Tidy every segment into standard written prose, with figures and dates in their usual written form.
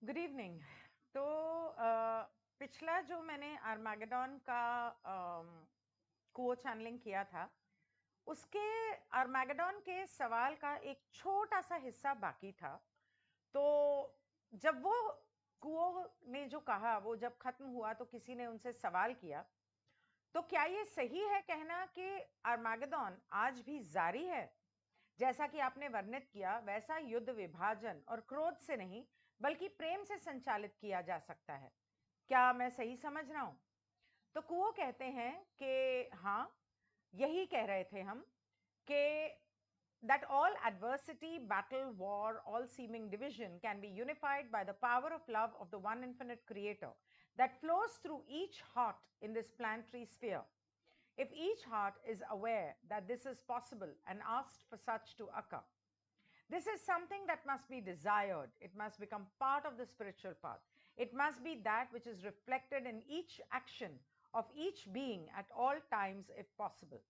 Good evening. तो पिछला जो मैंने आर्मागेडॉन का को चैनलिंग किया था, उसके आर्मागेडॉन के सवाल का एक छोटा सा हिस्सा बाकी था। तो जब वो कुओ ने जो कहा, वो जब खत्म हुआ तो किसी ने उनसे सवाल किया, तो क्या ये सही है कहना कि आर्मागेडॉन आज भी जारी है? जैसा कि आपने वर्णित किया, वैसा युद्ध विभाजन और क्रोध से नहीं बल्कि प्रेम से संचालित किया जा सकता है। क्या मैं सही समझ रहा हूं? तो कुओ कहते हैं कि हाँ, यही कह रहे थे हम कि that all adversity, battle, war, all seeming division can be unified by the power of love of the one infinite creator that flows through each heart in this planetary sphere. If each heart is aware that this is possible and asked for such to occur, this is something that must be desired. It must become part of the spiritual path. It must be that which is reflected in each action of each being at all times, if possible.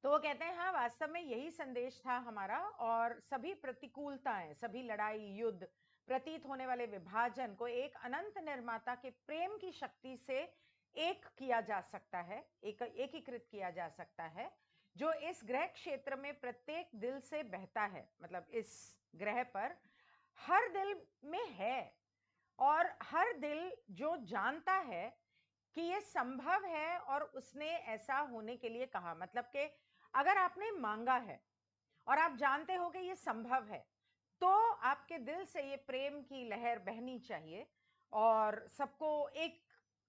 तो वो कहते हैं, हाँ, वास्तव में यही संदेश था हमारा, और सभी प्रतिकूलताएं, सभी लड़ाई, युद्ध, प्रतीत होने वाले विभाजन को एक अनंत निर्माता के प्रेम की शक्ति से एक किया जा सकता है, एकीकृत किया जा सकता है, जो इस ग्रह क्षेत्र में प्रत्येक दिल से बहता है। मतलब इस ग्रह पर हर दिल में है, और हर दिल जो जानता है कि ये संभव है और उसने ऐसा होने के लिए कहा। मतलब कि अगर आपने मांगा है और आप जानते हो कि ये संभव है, तो आपके दिल से ये प्रेम की लहर बहनी चाहिए, और सबको एक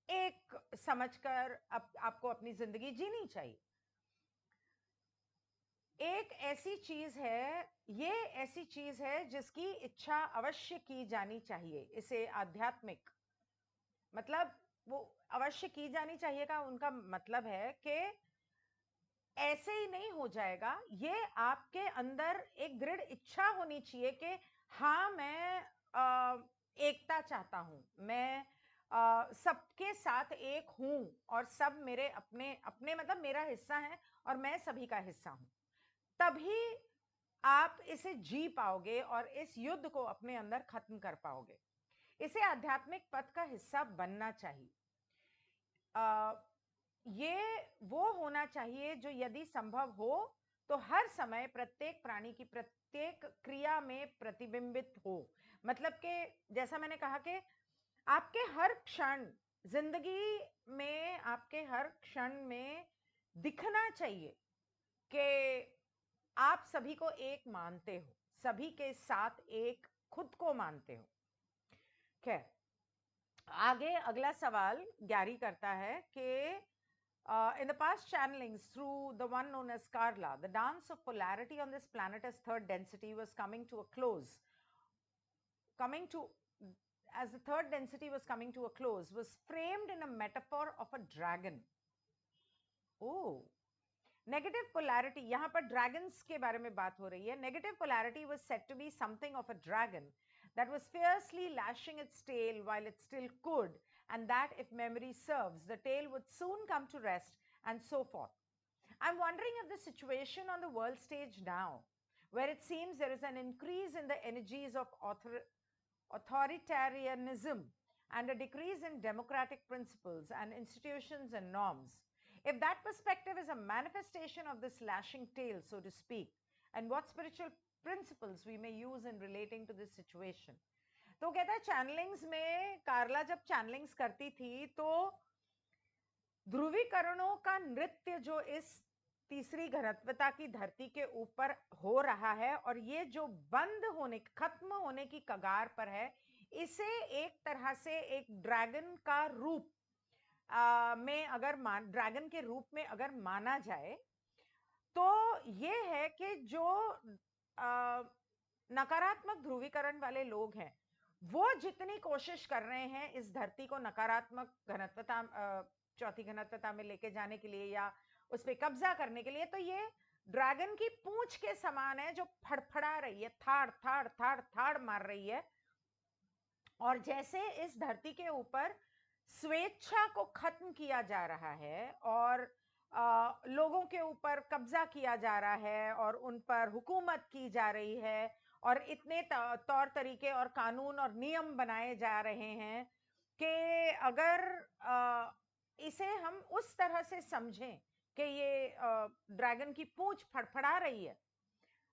एक समझकर आपको अपनी जिंदगी जीनी चाहिए। एक ऐसी चीज है, ये ऐसी चीज है जिसकी इच्छा अवश्य की जानी चाहिए। इसे आध्यात्मिक, मतलब वो अवश्य की जानी चाहिए का उनका मतलब है कि ऐसे ही नहीं हो जाएगा। ये आपके अंदर एक दृढ़ इच्छा होनी चाहिए कि हाँ, मैं एकता चाहता हूं, मैं सबके साथ एक हूं, और सब मेरे अपने अपने, मतलब मेरा हिस्सा है और मैं सभी का हिस्सा हूं। तभी आप इसे जी पाओगे और इस युद्ध को अपने अंदर खत्म कर पाओगे। इसे आध्यात्मिक पथ का हिस्सा बनना चाहिए। ये वो होना चाहिए जो यदि संभव हो तो हर समय प्रत्येक प्राणी की प्रत्येक क्रिया में प्रतिबिंबित हो। मतलब कि जैसा मैंने कहा कि आपके हर क्षण जिंदगी में, आपके हर क्षण में दिखना चाहिए कि आप सभी को एक मानते हो, सभी के साथ एक खुद को मानते हो। खैर, आगे अगला सवाल जारी करता है कि in the past channelings through the one known as Carla, the dance of polarity on this planet as third density was coming to a close. As the third density was coming to a close, was framed in a metaphor of a dragon. Oh, negative polarity. यहाँ पर dragons के बारे में बात हो रही है. Negative polarity was said to be something of a dragon that was fiercely lashing its tail while it still could, and that if memory serves, the tail would soon come to rest, and so forth. I'm wondering if the situation on the world stage now, where it seems there is an increase in the energies of authoritarianism and a decrease in democratic principles and institutions and norms, if that perspective is a manifestation of this lashing tail, so to speak, and what spiritual principles we may use in relating to this situation. तो कहता है, चैनलिंग्स में कार्ला जब चैनलिंग्स करती थी तो ध्रुवीकरणों का नृत्य जो इस तीसरी घनत्वता की धरती के ऊपर हो रहा है, और ये जो बंद होने, खत्म होने की कगार पर है, इसे एक तरह से एक ड्रैगन का रूप में अगर ड्रैगन के रूप में अगर माना जाए, तो ये है कि जो नकारात्मक ध्रुवीकरण वाले लोग हैं, वो जितनी कोशिश कर रहे हैं इस धरती को नकारात्मक घनत्वता, चौथी घनत्वता में लेके जाने के लिए या उस पर कब्जा करने के लिए, तो ये ड्रैगन की पूंछ के समान है जो फड़फड़ा रही है, थाड़ थाड़ थाड़ थाड़ मार रही है। और जैसे इस धरती के ऊपर स्वेच्छा को खत्म किया जा रहा है और लोगों के ऊपर कब्जा किया जा रहा है और उन पर हुकूमत की जा रही है और इतने तौर तरीके और कानून और नियम बनाए जा रहे हैं कि अगर इसे हम उस तरह से समझें कि ये ड्रैगन की पूंछ फड़फड़ा रही है,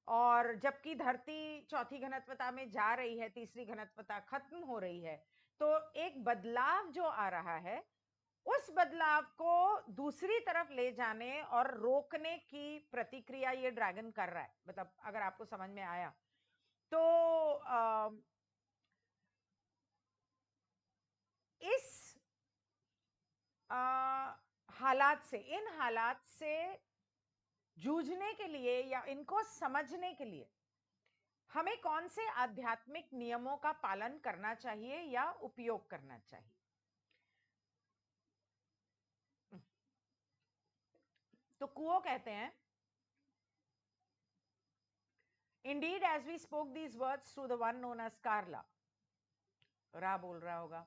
और जबकि धरती चौथी घनत्वता में जा रही है, तीसरी घनत्वता खत्म हो रही है, तो एक बदलाव जो आ रहा है, उस बदलाव को दूसरी तरफ ले जाने और रोकने की प्रतिक्रिया ये ड्रैगन कर रहा है। मतलब अगर आपको समझ में आया तो इस हालात से, इन हालात से जूझने के लिए या इनको समझने के लिए हमें कौन से आध्यात्मिक नियमों का पालन करना चाहिए या उपयोग करना चाहिए? तो कुओ कहते हैं, Indeed, as we spoke these words through the one known as Carla, रा बोल रहा होगा,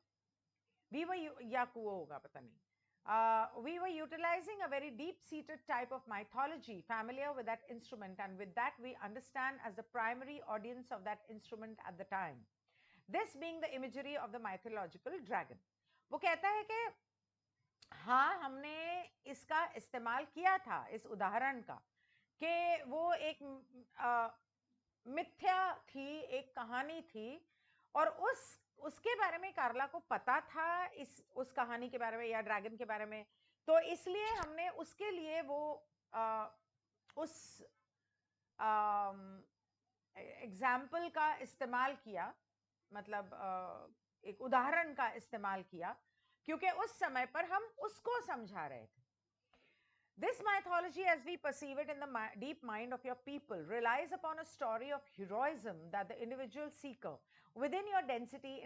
we were या कुओ होगा पता नहीं, we were utilizing a very deep-seated type of mythology familiar with that instrument, and with that we understand as the primary audience of that instrument at the time, this being the imagery of the mythological dragon. वो कहता है कि हाँ, हमने इसका इस्तेमाल किया था इस उदाहरण का, कि वो एक मिथ्या थी, एक कहानी थी, और उसके बारे में कार्ला को पता था, उस कहानी के बारे में या ड्रैगन के बारे में, तो इसलिए हमने उसके लिए वो उस एग्जाम्पल का इस्तेमाल किया, मतलब एक उदाहरण का इस्तेमाल किया, क्योंकि उस समय पर हम उसको समझा रहे थे. This mythology, as we perceive it in the deep mind of your people, relies upon a story of heroism that the individual seeker within your density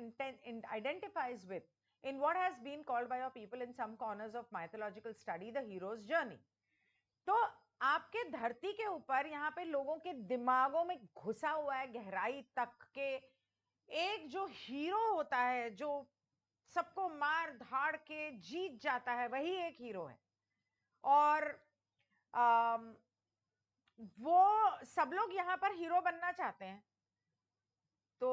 identifies with in what has been called by your people in some corners of mythological study the hero's journey. तो आपके धरती के ऊपर यहाँ पे लोगों के दिमागों में घुसा हुआ है गहराई तक के एक जो हीरो होता है, जो सबको मार धाड़ के जीत जाता है, वही एक हीरो है. और वो सब लोग यहाँ पर हीरो बनना चाहते हैं. तो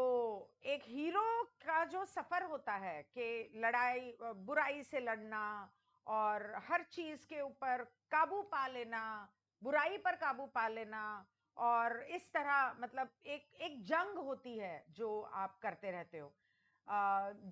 एक हीरो का जो सफर होता है कि लड़ाई, बुराई से लड़ना और हर चीज के ऊपर काबू पा लेना, बुराई पर काबू पा लेना, और इस तरह मतलब एक जंग होती है जो आप करते रहते हो,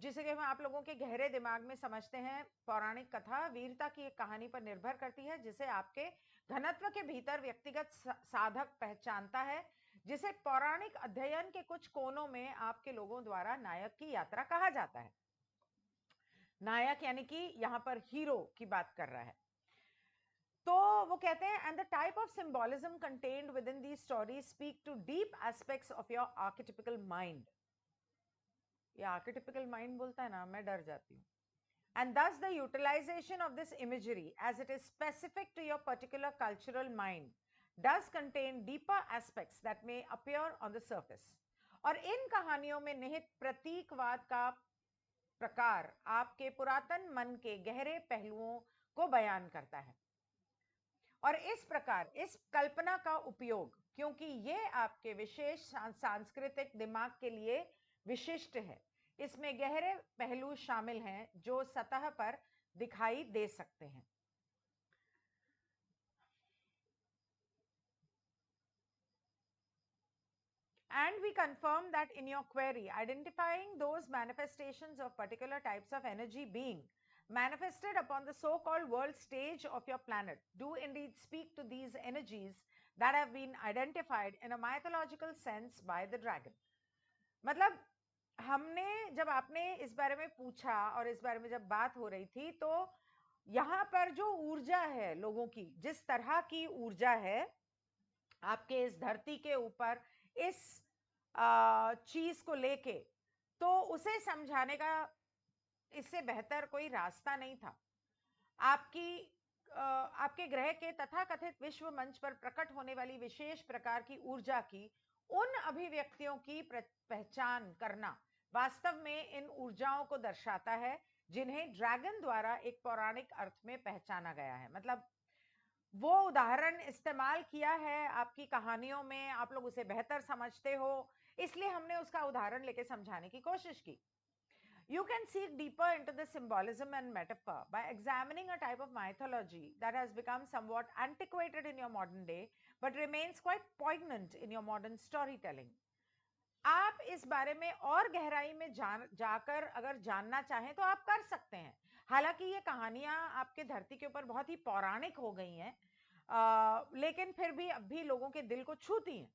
जिसे कि हम आप लोगों के गहरे दिमाग में समझते हैं. पौराणिक कथा वीरता की एक कहानी पर निर्भर करती है, जिसे आपके घनत्व के भीतर व्यक्तिगत साधक पहचानता है, जिसे पौराणिक अध्ययन के कुछ कोनों में आपके लोगों द्वारा नायक की यात्रा कहा जाता है. नायक यानी कि यहां पर हीरो की बात कर रहा है. तो वो कहते हैं, and the type of symbolism contained within the story speak to deep aspects of your archetypical mind. ये आर्केटिपिकल माइंड बोलता है ना, मैं डर जाती हूँ. And thus the utilization of this imagery, as it is specific to your particular cultural mind, does contain deeper aspects that may appear on the surface. और इन कहानियों में निहित प्रतीकवाद का प्रकार आपके पुरातन मन के गहरे पहलुओं को बयान करता है. और इस प्रकार इस कल्पना का उपयोग, क्योंकि ये आपके विशेष सांस्कृतिक दिमाग के लिए विशिष्ट है, इसमें गहरे पहलू शामिल हैं जो सतह पर दिखाई दे सकते हैं. And we confirm that in your query, identifying those manifestations of particular types of energy being manifested upon the so-called world stage of your planet do indeed speak to these energies that have been identified in a mythological sense by the dragon. मतलब हमने जब आपने इस बारे में पूछा और इस बारे में जब बात हो रही थी, तो यहाँ पर जो ऊर्जा है लोगों की, जिस तरह की ऊर्जा है आपके इस धरती के ऊपर इस चीज को लेके, तो उसे समझाने का इससे बेहतर कोई रास्ता नहीं था. आपके ग्रह के तथाकथित विश्व मंच पर प्रकट होने वाली विशेष प्रकार की ऊर्जा की उन अभिव्यक्तियों की पहचान करना वास्तव में इन ऊर्जाओं को दर्शाता है जिन्हें ड्रैगन द्वारा एक पौराणिक अर्थ में पहचाना गया है. मतलब वो उदाहरण इस्तेमाल किया है आपकी कहानियों में, आप लोग उसे बेहतर समझते हो, इसलिए हमने उसका उदाहरण लेके समझाने की कोशिश की. You can see deeper into the symbolism and metaphor by examining a type of mythology that has become somewhat antiquated in your modern day but remains quite poignant in your modern storytelling. आप इस बारे में और गहराई में जाकर अगर जानना चाहें तो आप कर सकते हैं. हालांकि ये कहानियां आपके धरती के ऊपर बहुत ही पौराणिक हो गई हैं, लेकिन फिर भी अब भी लोगों के दिल को छूती हैं.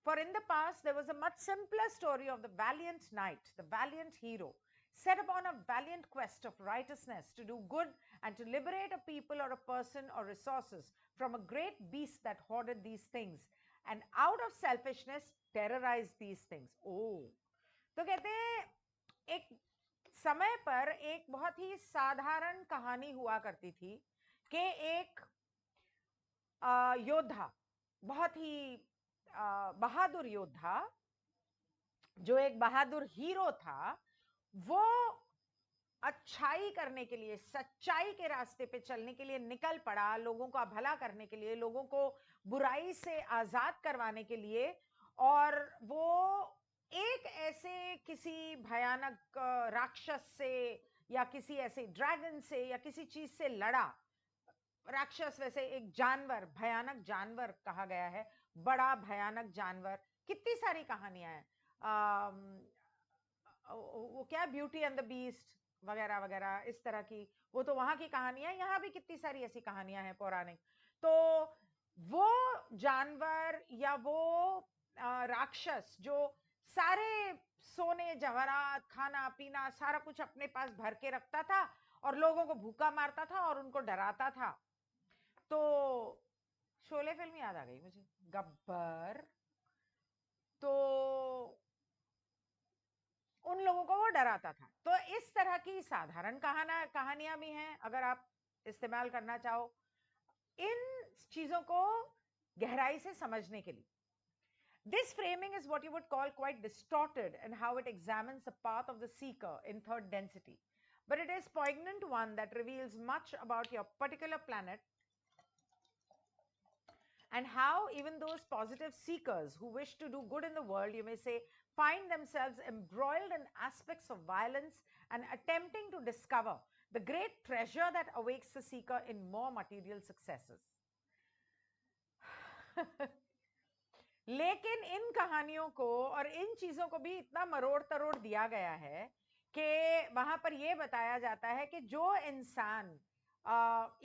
For in the past there was a much simpler story of the valiant knight, the valiant hero, set upon a valiant quest of righteousness to do good and to liberate a people or a person or resources from a great beast that hoarded these things and out of selfishness terrorized these things. Oh, तो कहते हैं एक समय पर एक बहुत ही साधारण कहानी हुआ करती थी कि एक योद्धा, बहुत ही बहादुर योद्धा, जो एक बहादुर हीरो था, वो अच्छाई करने के लिए, सच्चाई के रास्ते पे चलने के लिए निकल पड़ा, लोगों का भला करने के लिए, लोगों को बुराई से आजाद करवाने के लिए. और वो एक ऐसे किसी भयानक राक्षस से या किसी ऐसे ड्रैगन से या किसी चीज से लड़ा. राक्षस वैसे एक जानवर, भयानक जानवर कहा गया है, बड़ा भयानक जानवर. कितनी सारी कहानियां हैं, वो क्या, ब्यूटी एंड द बीस्ट वगैरह वगैरह इस तरह की, वो तो वहां की कहानियां. यहाँ भी कितनी सारी ऐसी कहानियां हैं पौराणिक. तो वो जानवर या वो राक्षस जो सारे सोने जवाहरात, खाना पीना सारा कुछ अपने पास भर के रखता था और लोगों को भूखा मारता था और उनको डराता था. तो शोले फिल्म याद आ गई मुझे, गब्बर. तो उन लोगों को वो डराता था. तो इस तरह की साधारण कहानियां भी हैं अगर आप इस्तेमाल करना चाहो इन चीजों को गहराई से समझने के लिए. This framing is what you would call quite distorted in how it examines the path of the seeker in third density. But it is poignant one that reveals much about your particular planet and how even those positive seekers who wish to do good in the world, you may say, find themselves embroiled in aspects of violence and attempting to discover the great treasure that awaits the seeker in more material successes. लेकिन इन कहानियों को और इन चीजों को भी इतना मरोड़ तरोड़ दिया गया है कि वहां पर यह बताया जाता है कि जो इंसान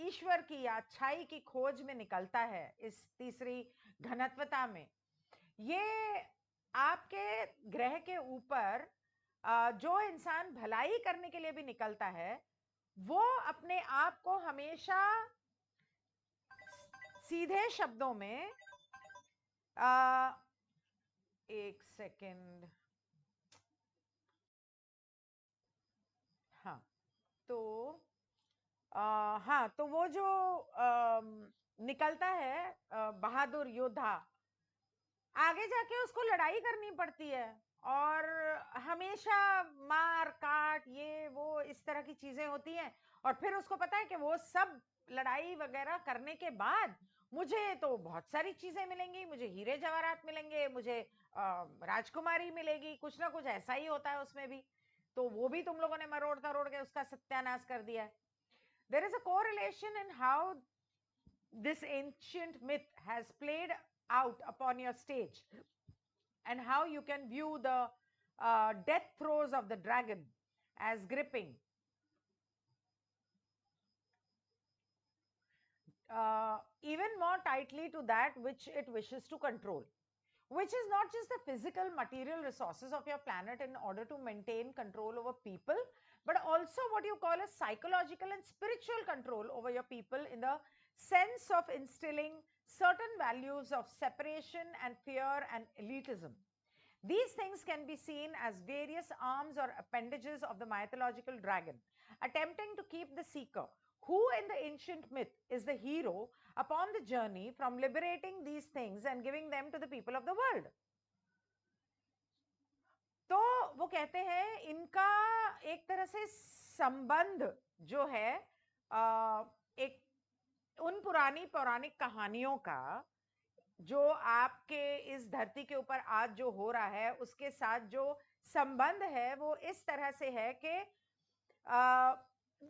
ईश्वर की या अच्छाई की खोज में निकलता है इस तीसरी घनत्वता में, ये आपके ग्रह के ऊपर जो इंसान भलाई करने के लिए भी निकलता है, वो अपने आप को हमेशा सीधे शब्दों में एक सेकंड, हाँ, तो हाँ, तो वो जो निकलता है बहादुर योद्धा, आगे जाके उसको लड़ाई करनी पड़ती है और हमेशा मार काट ये वो इस तरह की चीजें होती हैं. और फिर उसको पता है कि वो सब लड़ाई वगैरह करने के बाद मुझे तो बहुत सारी चीजें मिलेंगी, मुझे हीरे जवाहरात मिलेंगे, मुझे राजकुमारी मिलेगी, कुछ ना कुछ ऐसा ही होता है उसमें भी. तो वो भी तुम लोगों ने मरोड़ तरोड़ के उसका सत्यानाश कर दिया है. There is a correlation in how this ancient myth has played out upon your stage and how you can view the death throes of the dragon as gripping even more tightly to that which it wishes to control, which is not just the physical material resources of your planet in order to maintain control over people, but also what you call a psychological and spiritual control over your people in the sense of instilling certain values of separation and fear and elitism. These things can be seen as various arms or appendages of the mythological dragon, attempting to keep the seeker, who in the ancient myth is the hero, upon the journey from liberating these things and giving them to the people of the world. तो वो कहते हैं इनका एक तरह से संबंध जो है एक उन पुरानी पौराणिक कहानियों का जो आपके इस धरती के ऊपर आज जो हो रहा है उसके साथ जो संबंध है वो इस तरह से है कि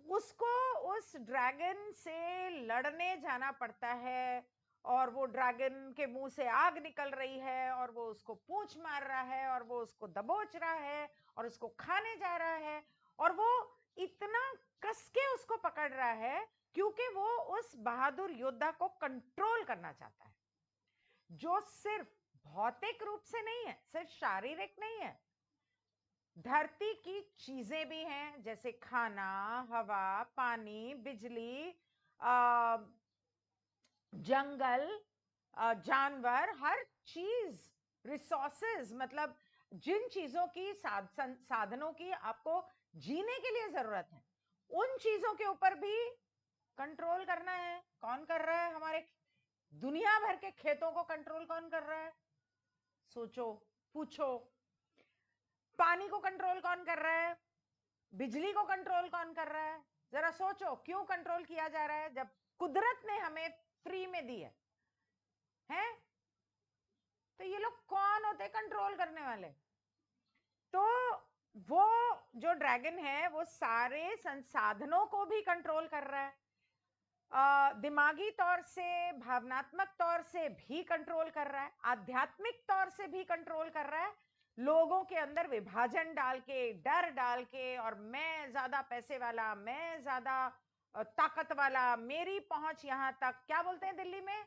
उसको उस ड्रैगन से लड़ने जाना पड़ता है, और वो ड्रैगन के मुंह से आग निकल रही है और वो उसको पूंछ मार रहा है और वो उसको दबोच रहा है और उसको खाने जा रहा है, और वो इतना कस के उसको पकड़ रहा है क्योंकि वो उस बहादुर योद्धा को कंट्रोल करना चाहता है, जो सिर्फ भौतिक रूप से नहीं है, सिर्फ शारीरिक नहीं है, धरती की चीजें भी हैं, जैसे खाना, हवा, पानी, बिजली, जंगल, जानवर, हर चीज, रिसोर्सेज, मतलब जिन चीजों की साधनों की आपको जीने के लिए जरूरत है, उन चीजों के ऊपर भी कंट्रोल करना है। कौन कर रहा है? हमारे दुनिया भर के खेतों को कंट्रोल कौन कर रहा है? सोचो, पूछो। पानी को कंट्रोल कौन कर रहा है? बिजली को कंट्रोल कौन कर रहा है? जरा सोचो, क्यों कंट्रोल किया जा रहा है जब कुदरत ने हमें फ्री में दी है? हैं? तो ये लोग कौन होते कंट्रोल करने वाले? तो वो जो ड्रैगन है वो सारे संसाधनों को भी कंट्रोल कर रहा है, दिमागी तौर से, भावनात्मक तौर से भी कंट्रोल कर रहा है, आध्यात्मिक तौर से भी कंट्रोल कर रहा है, लोगों के अंदर विभाजन डाल के, डर डाल के, और मैं ज्यादा पैसे वाला, मैं ज्यादा ताकत वाला, मेरी पहुंच यहां तक, क्या बोलते हैं दिल्ली में,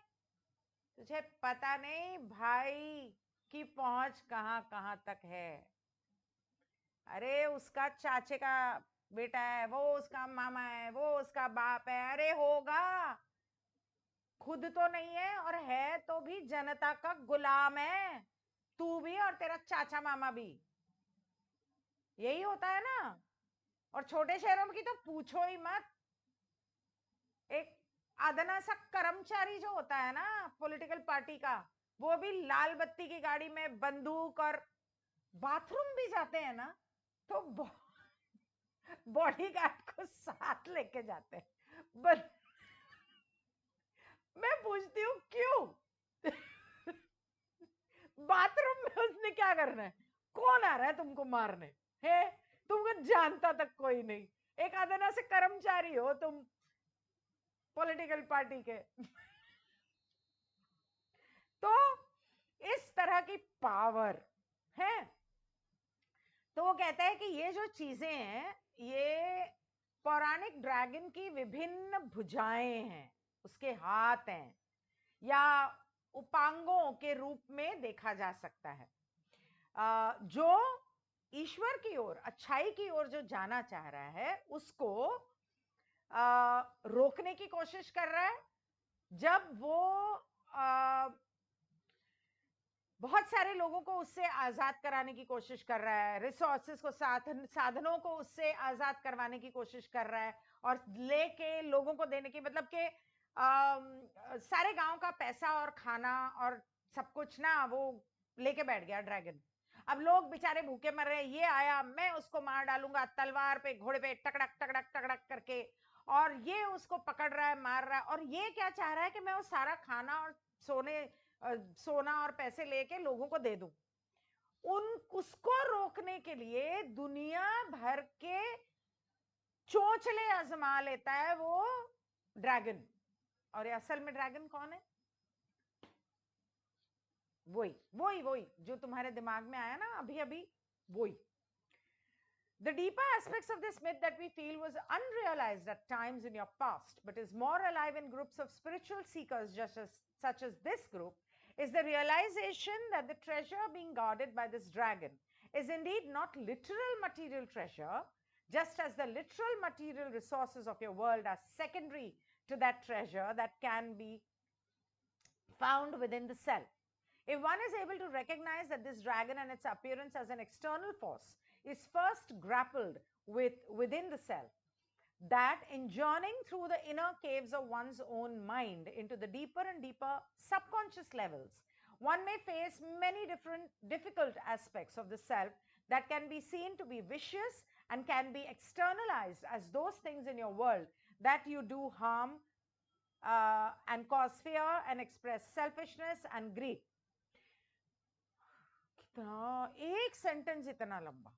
तुझे पता नहीं भाई की पहुंच कहां कहां तक है। अरे उसका चाचे का बेटा है, वो उसका मामा है, वो उसका बाप है, अरे होगा, खुद तो नहीं है, और है तो भी जनता का गुलाम है, तू भी और तेरा चाचा मामा भी, यही होता है ना। और छोटे शहरों की तो पूछो ही मत। एक आदना सा कर्मचारी जो होता है ना पॉलिटिकल पार्टी का, वो भी लाल बत्ती की गाड़ी में बंदूक, और बाथरूम भी जाते हैं ना तो बॉडी गार्ड को साथ लेके जाते हैं। बट मैं पूछती हूँ क्यों? बाथरूम में उसने क्या करना है? कौन आ रहा है तुमको मारने? है, तुमको जानता तक कोई नहीं, एक आदना से कर्मचारी हो तुम पॉलिटिकल पार्टी के। तो इस तरह की पावर है। तो वो कहता है कि ये जो चीजें हैं, ये पौराणिक ड्रैगन की विभिन्न भुजाएं हैं, उसके हाथ हैं, या उपांगों के रूप में देखा जा सकता है, जो ईश्वर की ओर, अच्छाई की ओर जो जाना चाह रहा है उसको रोकने की कोशिश कर रहा है। जब वो बहुत सारे लोगों को उससे आजाद कराने की कोशिश कर रहा है, रिसोर्सेस को, साधनों को उससे आजाद करवाने की कोशिश कर रहा है, और लेके लोगों को देने की, मतलब कि सारे गांव का पैसा और खाना और सब कुछ ना वो लेके बैठ गया ड्रैगन। अब लोग बेचारे भूखे मर रहे हैं, ये आया मैं उसको मार डालूंगा तलवार पे, घोड़े पे, टकड़क टकड़क टकड़क करके, और ये उसको पकड़ रहा है, मार रहा है, और ये क्या चाह रहा है कि मैं वो सारा खाना और सोने सोना और पैसे लेके लोगों को दे दूं। उन उसको रोकने के लिए दुनिया भर के चोंचले आजमा लेता है वो ड्रैगन। और ये असल में ड्रैगन कौन है? वही वही वही जो तुम्हारे दिमाग में आया ना अभी अभी, वही। The deeper aspects of this myth that we feel was unrealized at times in your past, but is more alive in groups of spiritual seekers, such as this group, is the realization that the treasure being guarded by this dragon is indeed not literal material treasure, just as the literal material resources of your world are secondary to that treasure that can be found within the self. If one is able to recognize that this dragon and its appearance as an external force is first grappled with within the self, that in journeying through the inner caves of one's own mind into the deeper and deeper subconscious levels, one may face many different difficult aspects of the self that can be seen to be vicious and can be externalized as those things in your world that you do harm and cause fear and express selfishness and greed. कितना एक sentence इतना लंबा।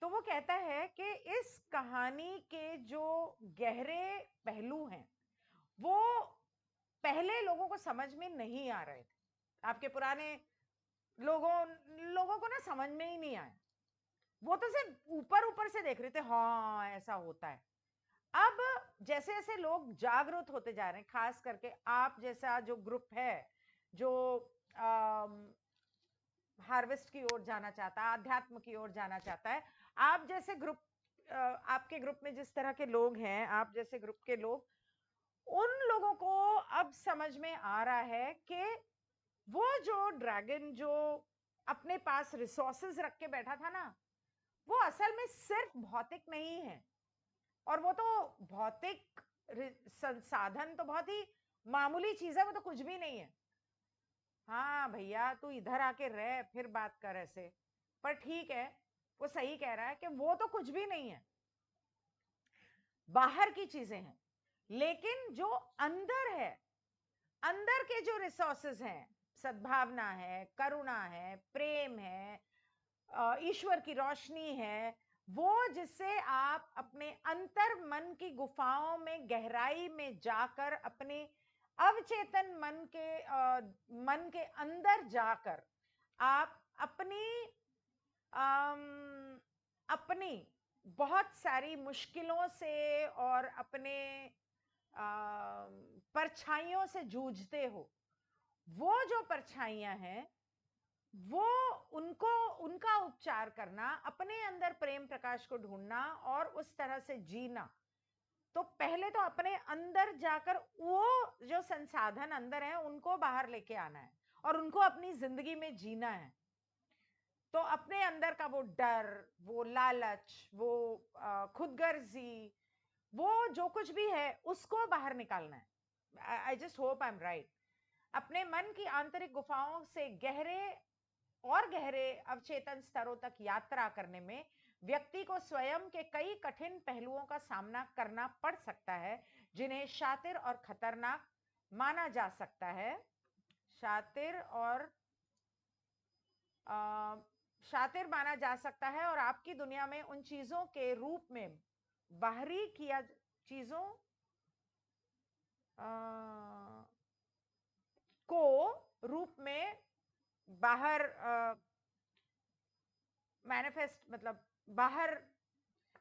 तो वो कहता है कि इस कहानी के जो गहरे पहलू हैं वो पहले लोगों को समझ में नहीं आ रहे थे। आपके पुराने लोगों को ना समझ में ही नहीं आया, वो तो सिर्फ ऊपर ऊपर से देख रहे थे, हाँ ऐसा होता है। अब जैसे जैसे लोग जागरूक होते जा रहे हैं, खास करके आप जैसा जो ग्रुप है जो हार्वेस्ट की ओर जाना चाहता है, आध्यात्म की ओर जाना चाहता है, आप जैसे ग्रुप, आपके ग्रुप में जिस तरह के लोग हैं, आप जैसे ग्रुप के लोग, उन लोगों को अब समझ में आ रहा है कि वो जो ड्रैगन जो अपने पास रिसोर्सेज रख के बैठा था ना, वो असल में सिर्फ भौतिक नहीं है। और वो तो भौतिक संसाधन तो बहुत ही मामूली चीज है, वो तो कुछ भी नहीं है। हाँ भैया तू इधर आके रह फिर बात कर ऐसे, पर ठीक है, वो सही कह रहा है कि वो तो कुछ भी नहीं है, बाहर की चीजें हैं। लेकिन जो अंदर है, अंदर के जो रिसोर्सेज हैं, सद्भावना है, करुणा है, प्रेम है, ईश्वर की रोशनी है, वो जिससे आप अपने अंतर मन की गुफाओं में गहराई में जाकर अपने अवचेतन मन के अंदर जाकर आप अपनी बहुत सारी मुश्किलों से और अपने परछाइयों से जूझते हो। वो जो परछाइयां हैं वो उनको उनका उपचार करना, अपने अंदर प्रेम प्रकाश को ढूंढना और उस तरह से जीना। तो पहले तो अपने अंदर जाकर वो जो संसाधन अंदर है उनको बाहर लेके आना है और उनको अपनी जिंदगी में जीना है। तो अपने अंदर का वो डर, वो लालच, वो खुदगर्जी, वो जो कुछ भी है उसको बाहर निकालना है। I just hope I am right. अपने मन की आंतरिक गुफाओं से गहरे और गहरे अवचेतन स्तरों तक यात्रा करने में व्यक्ति को स्वयं के कई कठिन पहलुओं का सामना करना पड़ सकता है, जिन्हें शातिर और खतरनाक माना जा सकता है। शातिर और शातिर माना जा सकता है और आपकी दुनिया में उन चीजों के रूप में बाहरी किया चीजों को रूप में बाहर मैनिफेस्ट, मतलब बाहर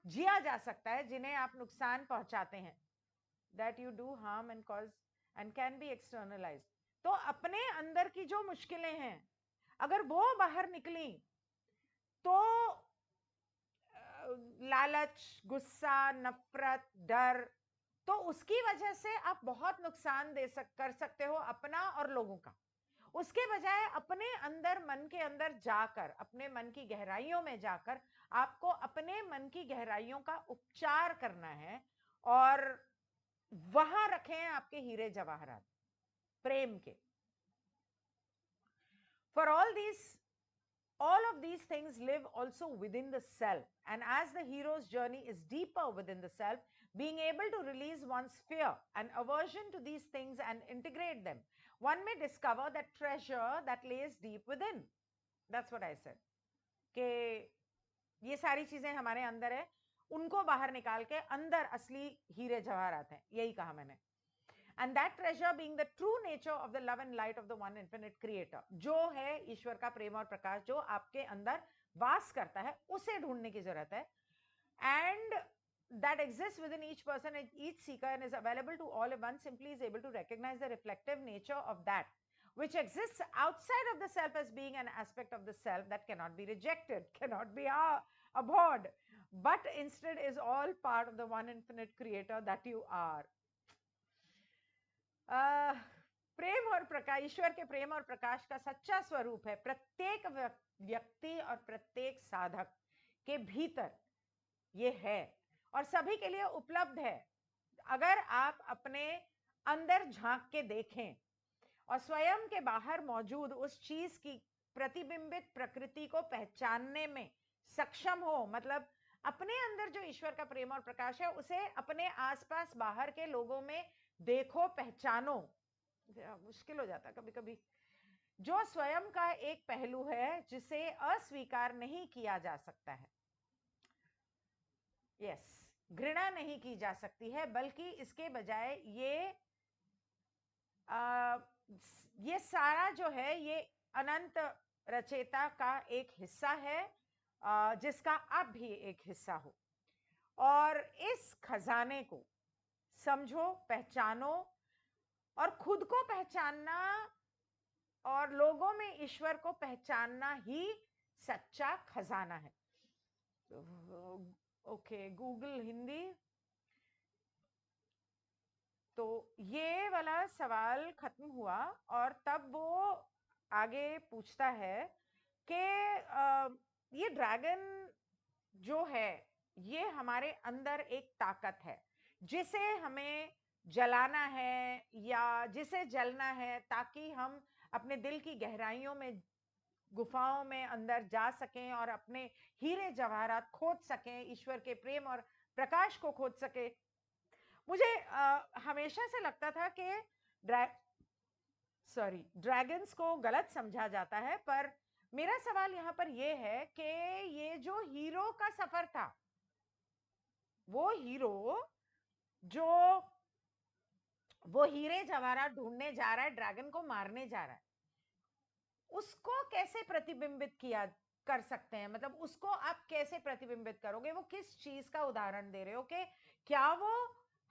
जिया जा सकता है, जिन्हें आप नुकसान पहुंचाते हैं। That you do harm and cause and can be externalised. तो अपने अंदर की जो मुश्किलें हैं अगर वो बाहर निकली तो लालच, गुस्सा, नफरत, डर, तो उसकी वजह से आप बहुत नुकसान कर सकते हो अपना और लोगों का। उसके बजाय अपने अंदर, मन के अंदर जाकर, अपने मन की गहराइयों में जाकर आपको अपने मन की गहराइयों का उपचार करना है और वहां रखे हैं आपके हीरे जवाहरात प्रेम के। For all of these things live also within the self, and as the hero's journey is deeper within the self, being able to release one's fear and aversion to these things and integrate them, one may discover that treasure that lays deep within. That's what I said, कि ये सारी चीजें हमारे अंदर है, उनको बाहर निकाल के अंदर असली हीरे जवाहरात हैं, यही कहा मैंने। And that treasure being the true nature of the love and light of the one infinite creator, जो है ईश्वर का प्रेम और प्रकाश जो आपके अंदर वास करता है, उसे ढूंढने की जरूरत है। And that exists within each person and each seeker and is available to all if one simply is able to recognize the reflective nature of that which exists outside of the self as being an aspect of the self that cannot be rejected, cannot be abhorred, but instead is all part of the one infinite creator that you are. प्रेम और प्रकाश, ईश्वर के प्रेम और प्रकाश का सच्चा स्वरूप है प्रत्येक व्यक्ति और प्रत्येक साधक के भीतर ये है और सभी के लिए उपलब्ध है। अगर आप अपने अंदर झांक के देखें और स्वयं के बाहर मौजूद उस चीज की प्रतिबिंबित प्रकृति को पहचानने में सक्षम हो, मतलब अपने अंदर जो ईश्वर का प्रेम और प्रकाश है उसे अपने आसपास बाहर के लोगों में देखो पहचानो, मुश्किल हो जाता कभी कभी, जो स्वयं का एक पहलू है जिसे अस्वीकार नहीं किया जा सकता है। यस, घृणा नहीं की जा सकती है, बल्कि इसके बजाय ये सारा जो है ये अनंत रचेता का एक हिस्सा है, जिसका आप भी एक हिस्सा हो। और इस खजाने को समझो, पहचानो, और खुद को पहचानना और लोगों में ईश्वर को पहचानना ही सच्चा खजाना है। Okay, Google Hindi. तो ये वाला सवाल खत्म हुआ, और तब वो आगे पूछता है कि ये ड्रैगन जो है ये हमारे अंदर एक ताकत है जिसे हमें जलाना है या जिसे जलना है, ताकि हम अपने दिल की गहराइयों में, गुफाओं में अंदर जा सकें और अपने हीरे जवाहरात खोज सकें, ईश्वर के प्रेम और प्रकाश को खोज सके। मुझे हमेशा से लगता था कि ड्रैगन्स को गलत समझा जाता है, पर मेरा सवाल यहाँ पर यह है कि ये जो हीरो का सफर था, वो हीरो जो वो हीरे जवाहरात ढूंढने जा रहा है, ड्रैगन को मारने जा रहा है, उसको कैसे प्रतिबिंबित किया कर सकते हैं? मतलब उसको आप कैसे प्रतिबिंबित करोगे? वो किस चीज का उदाहरण दे रहे हो? कि क्या वो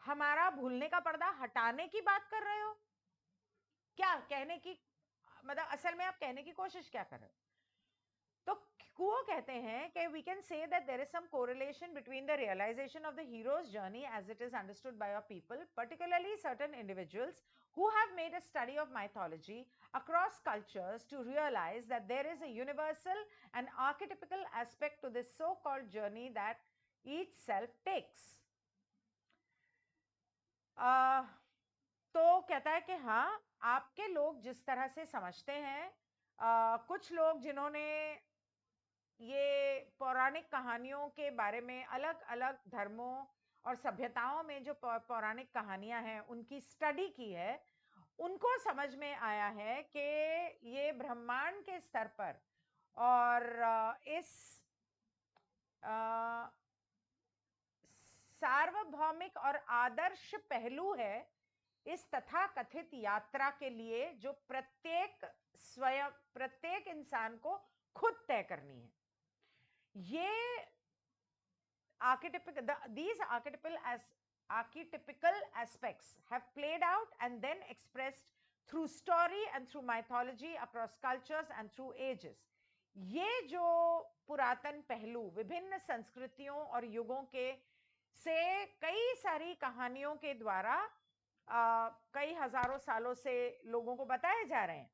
हमारा भूलने का पर्दा हटाने की बात कर रहे हो? क्या कहने की, मतलब असल में आप कहने की कोशिश क्या कर रहे हो? तो कुओ कहते हैं कि we can say that there is some correlation between the realization of the hero's journey as it is understood by our people, particularly certain individuals who have made a study of mythology across cultures, to realize that there is a universal and archetypical aspect to this so-called journey that each self takes. तो कहता है कि हाँ, आपके लोग जिस तरह से समझते हैं, कुछ लोग जिन्होंने ये पौराणिक कहानियों के बारे में, अलग अलग धर्मों और सभ्यताओं में जो पौराणिक कहानियां हैं उनकी स्टडी की है, उनको समझ में आया है कि ये ब्रह्मांड के स्तर पर और इस सार्वभौमिक और आदर्श पहलू है इस तथाकथित यात्रा के लिए, जो प्रत्येक इंसान को खुद तय करनी है। ये these archetypical aspects have played out and then expressed through story and through mythology across cultures and through ages. ये जो पुरातन पहलू विभिन्न संस्कृतियों और युगों के से कई सारी कहानियों के द्वारा कई हजारों सालों से लोगों को बताए जा रहे हैं.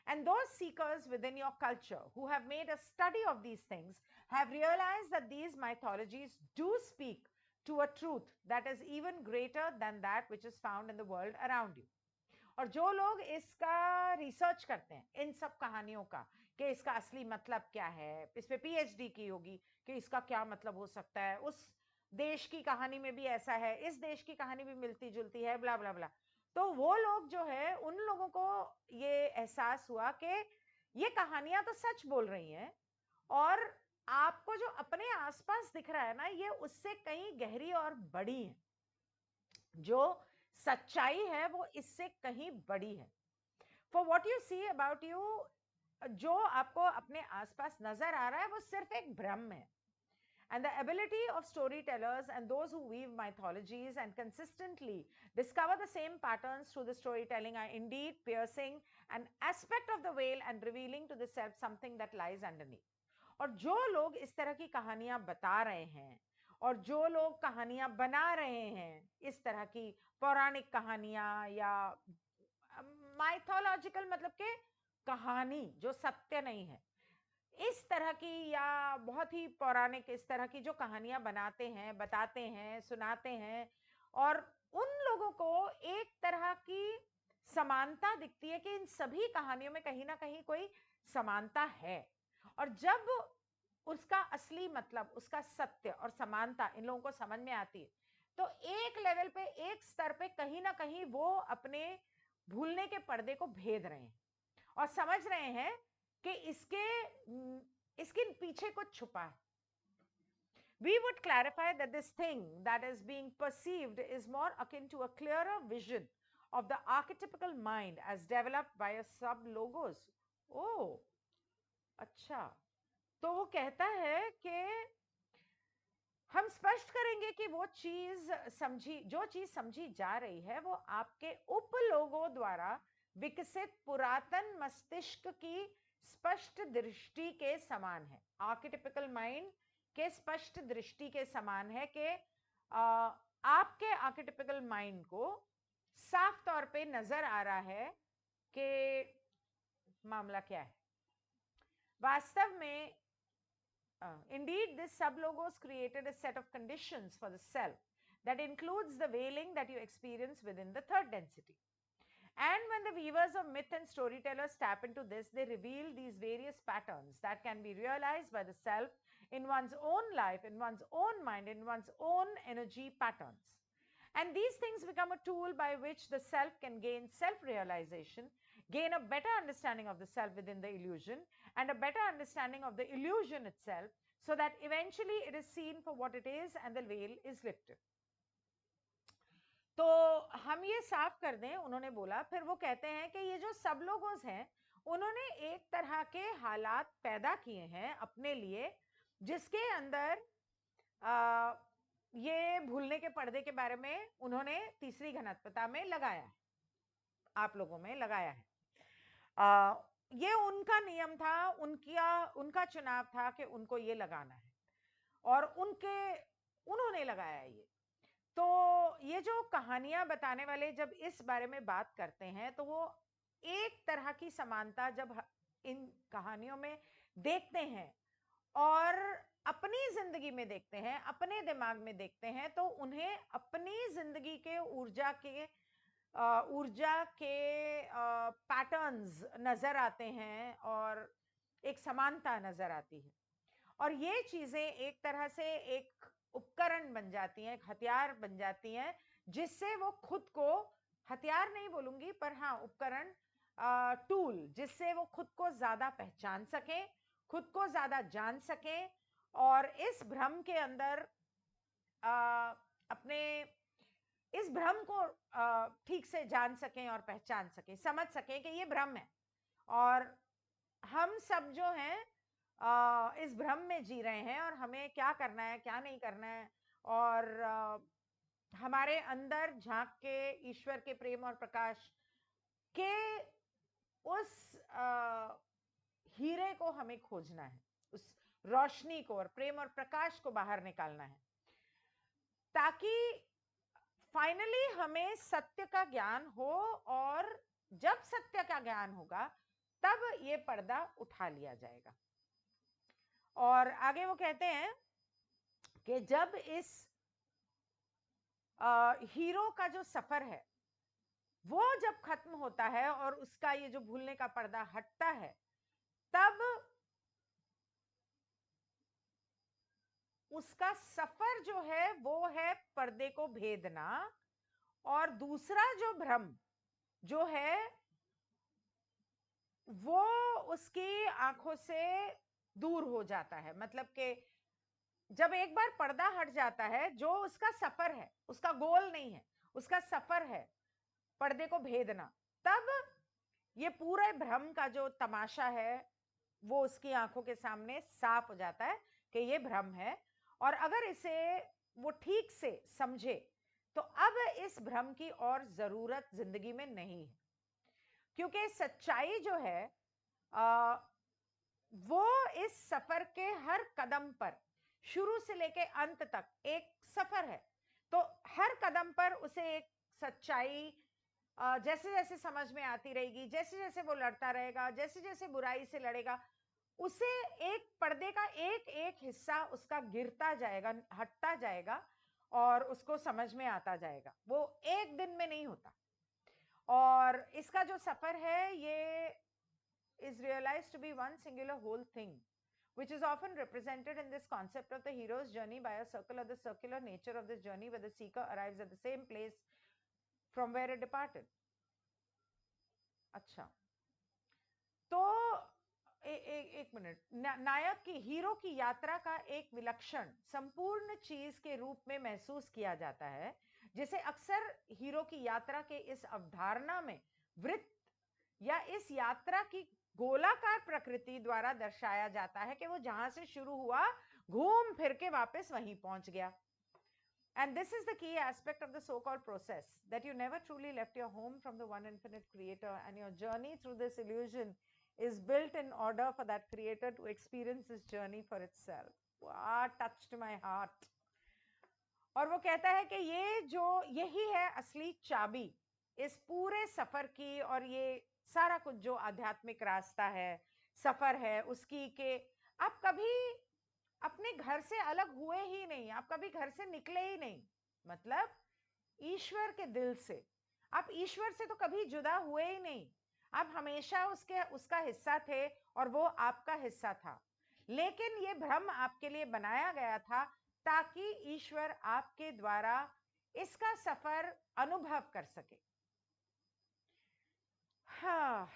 And those seekers within your culture who have made a study of these things have realized that these mythologies do speak to a truth that is even greater than that which is found in the world around you. और जो लोग इसका research करते हैं, इन सब कहानियों का, कि इसका असली मतलब क्या है, इस पे पीएचडी की होगी कि इसका क्या मतलब हो सकता है, उस देश की कहानी में भी ऐसा है, इस देश की कहानी भी मिलती जुलती है, ब्ला ब्ला ब्ला, तो वो लोग जो है, उन लोगों को ये एहसास हुआ कि ये कहानियां तो सच बोल रही हैं, और आपको जो अपने आसपास दिख रहा है ना, ये उससे कहीं गहरी और बड़ी है. जो सच्चाई है वो इससे कहीं बड़ी है. For what you see about you, जो आपको अपने आसपास नजर आ रहा है, वो सिर्फ एक भ्रम है. And the ability of storytellers and those who weave mythologies and consistently discover the same patterns through the storytelling are indeed piercing an aspect of the veil and revealing to the self something that lies underneath. और जो लोग इस तरह की कहानियां बता रहे हैं और जो लोग कहानियां बना रहे हैं, इस तरह की पौराणिक कहानियां या माइथोलॉजिकल, मतलब के कहानी जो सत्य नहीं है, इस तरह की या बहुत ही पौराणिक इस तरह की जो कहानियां बनाते हैं, बताते हैं, सुनाते हैं, और उन लोगों को एक तरह की समानता दिखती है कि इन सभी कहानियों में कहीं ना कहीं कोई समानता है. और जब उसका असली मतलब, उसका सत्य और समानता इन लोगों को समझ में आती है, तो एक लेवल पे, एक स्तर पे कहीं ना कहीं वो अपने भूलने के पर्दे को भेद रहे हैं और समझ रहे हैं कि इसके पीछे कुछ छुपा है. We would clarify that this thing that is being perceived is more akin to a clearer vision of the archetypical mind as developed by a sub logos. Oh, अच्छा. तो वो कहता है कि हम स्पष्ट करेंगे कि वो चीज जो चीज समझी जा रही है वो आपके उपलोगों द्वारा विकसित पुरातन मस्तिष्क की स्पष्ट दृष्टि के समान है. आर्किटिपिकल माइंड के स्पष्ट दृष्टि के समान है कि आपके आर्किटिपिकल माइंड को साफ तौर पे नजर आ रहा है कि मामला क्या है. वास्तव में indeed, this sublogos created a set of conditions for the self that includes the veiling that you experience within the third density. And when the weavers of myth and storytellers tap into this, they reveal these various patterns that can be realized by the self in one's own life, in one's own mind, in one's own energy patterns. And these things become a tool by which the self can gain self-realization, gain a better understanding of the self within the illusion, and a better understanding of the illusion itself, so that eventually it is seen for what it is and the veil is lifted. तो हम ये साफ कर दें, उन्होंने बोला. फिर वो कहते हैं कि ये जो सब लोगों हैं, उन्होंने एक तरह के हालात पैदा किए हैं अपने लिए जिसके अंदर ये भूलने के पर्दे के बारे में उन्होंने तीसरी घनत्वता में लगाया है, आप लोगों में लगाया है. ये उनका नियम था, उनका चुनाव था कि उनको ये लगाना है और उन्होंने लगाया ये. तो ये जो कहानियां बताने वाले जब इस बारे में बात करते हैं तो वो एक तरह की समानता जब इन कहानियों में देखते हैं और अपनी जिंदगी में देखते हैं, अपने दिमाग में देखते हैं, तो उन्हें अपनी जिंदगी के ऊर्जा के पैटर्न्स नजर आते हैं और एक समानता नजर आती है. और ये चीजें एक तरह से एक उपकरण बन जाती हैं, एक हथियार बन जाती हैं, जिससे वो खुद को, हथियार नहीं बोलूंगी पर हाँ उपकरण, टूल, जिससे वो खुद को ज्यादा पहचान सकें, खुद को ज्यादा जान सकें और इस भ्रम के अंदर अपने इस भ्रम को ठीक से जान सकें और पहचान सकें, समझ सकें कि ये भ्रम है और हम सब जो हैं इस भ्रम में जी रहे हैं और हमें क्या करना है, क्या नहीं करना है, और हमारे अंदर झांक के ईश्वर के प्रेम और प्रकाश के उस हीरे को हमें खोजना है, उस रोशनी को और प्रेम और प्रकाश को बाहर निकालना है, ताकि फाइनली हमें सत्य का ज्ञान हो. और जब सत्य का ज्ञान होगा तब ये पर्दा उठा लिया जाएगा. और आगे वो कहते हैं कि जब इस हीरो का जो सफर है वो जब खत्म होता है और उसका ये जो भूलने का पर्दा हटता है, तब उसका सफर जो है वो है पर्दे को भेदना, और दूसरा जो भ्रम जो है वो उसकी आंखों से दूर हो जाता है. मतलब कि जब एक बार पर्दा हट जाता है, जो उसका सफर है, उसका गोल नहीं है, उसका सफर है पर्दे को भेदना, तब ये पूरे भ्रम का जो तमाशा है वो उसकी आंखों के सामने साफ हो जाता है कि ये भ्रम है. और अगर इसे वो ठीक से समझे तो अब इस भ्रम की और जरूरत जिंदगी में नहीं है, क्योंकि सच्चाई जो है वो इस सफर के हर कदम पर, शुरू से लेके अंत तक एक सफर है. तो हर कदम पर उसे एक सच्चाई जैसे जैसे समझ में आती रहेगी, जैसे जैसे वो लड़ता रहेगा, जैसे जैसे बुराई से लड़ेगा, उसे एक पर्दे का एक एक हिस्सा उसका गिरता जाएगा, हटता जाएगा और उसको समझ में आता जाएगा. वो एक दिन में नहीं होता. और इसका जो सफर है ये is realized to be one singular whole thing. which is often represented in this concept of the hero's journey by a circle or the circular nature of this journey where the seeker arrives at the same place from where it departed. अच्छा, तो एक minute, नायक की, hero की यात्रा का एक विलक्षण संपूर्ण चीज के रूप में महसूस किया जाता है, जिसे अक्सर हीरो की यात्रा के इस अवधारणा में वृत्त या इस यात्रा की गोलाकार प्रकृति द्वारा दर्शाया जाता है कि वो जहां से शुरू हुआ घूम फिर के वापस वहीं पहुंच गया. And this is the key aspect of the so-called process, that you never truly left your home from the one infinite creator, and your journey through this illusion is built in order for that creator to experience this journey for itself. Wow, touched my heart. और वो कहता है कि ये जो, यही है असली चाबी इस पूरे सफर की, और ये सारा कुछ जो आध्यात्मिक रास्ता है, सफर है उसकी, के आप कभी अपने घर से अलग हुए ही नहीं, आप कभी घर से निकले ही नहीं, मतलब ईश्वर के दिल से आप ईश्वर से तो कभी जुदा हुए ही नहीं, आप हमेशा उसका हिस्सा थे और वो आपका हिस्सा था. लेकिन ये भ्रम आपके लिए बनाया गया था ताकि ईश्वर आपके द्वारा इसका सफर अनुभव कर सके. हाँ,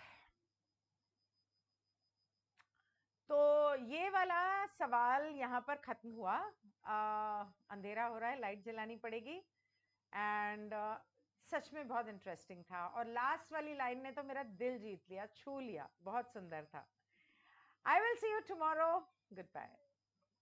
तो ये वाला सवाल यहाँ पर खत्म हुआ. अंधेरा हो रहा है, लाइट जलानी पड़ेगी. एंड सच में बहुत इंटरेस्टिंग था, और लास्ट वाली लाइन ने तो मेरा दिल जीत लिया, छू लिया, बहुत सुंदर था. I will see you tomorrow. Good bye.